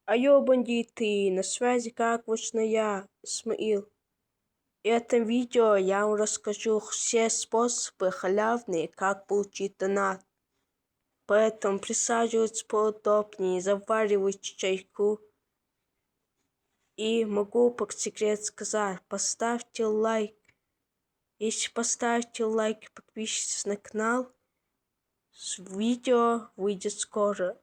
Алло, бандиты, на связи как вечно я, Исмаил. В этом видео я вам расскажу все способы халявные, как получить донат. Поэтому присаживайтесь поудобнее, заваривайте чайку. И могу по секрету сказать, поставьте лайк. Если поставите лайк и подпишитесь на канал, видео выйдет скоро.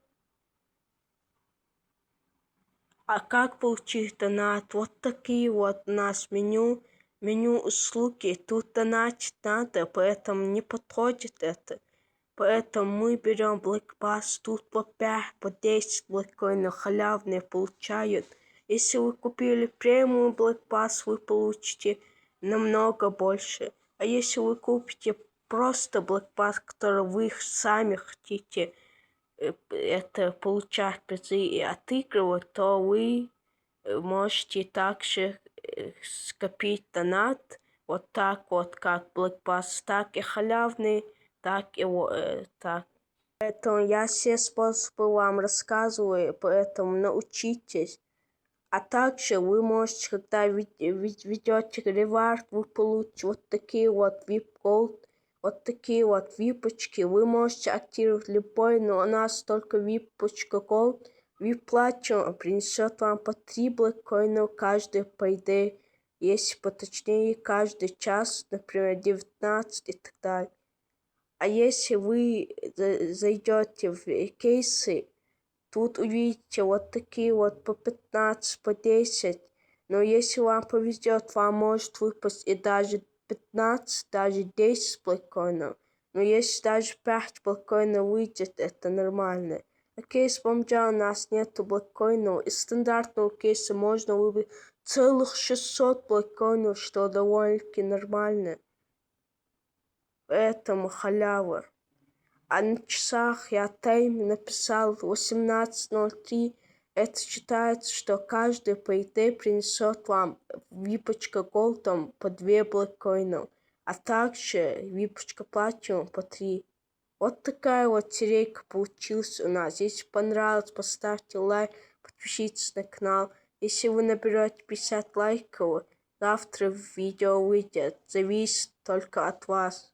А как получить донат? Вот такие вот у нас меню услуги. Тут донатить надо, поэтому не подходит это. Поэтому мы берем Black Pass. Тут по 5, по 10 блэккоинов халявные получают. Если вы купили премиум Black Pass, вы получите намного больше. А если вы купите просто Black Pass, который вы сами хотите это получать призы и отыгрывать, то вы можете также скопить донат вот так вот, как Black Pass, так и халявный, так и так. Поэтому я все способы вам рассказываю, поэтому научитесь. А также вы можете, когда ведете ревард, вы получите вот такие вот VIP Gold, вот такие вот випочки. Вы можете активировать любой, но у нас только випочка Gold. VIP Platinum принесет вам по 3 блэккоина каждый, по идее, если поточнее, каждый час, например, 19 и так далее. А если вы зайдете в кейсы, тут увидите вот такие вот по 15, по 10. Но если вам повезет, вам может выпасть и даже 15, даже 10 блэккоинов. Но если даже 5 блэккоинов выйдет, это нормально. На кейс бомжа у нас нету блэккоинов. Из стандартного кейса можно выбить целых 600 блэккоинов, что довольно-таки нормально. Поэтому халява. А на часах я тайм написал 18:03. Это считается, что каждый по идее принесет вам випочка голдом по 2 блэккоинов, а также випочка платиум по 3. Вот такая вот серейка получилась у нас. Если понравилось, поставьте лайк, подпишитесь на канал. Если вы наберете 50 лайков, завтра видео выйдет. Зависит только от вас.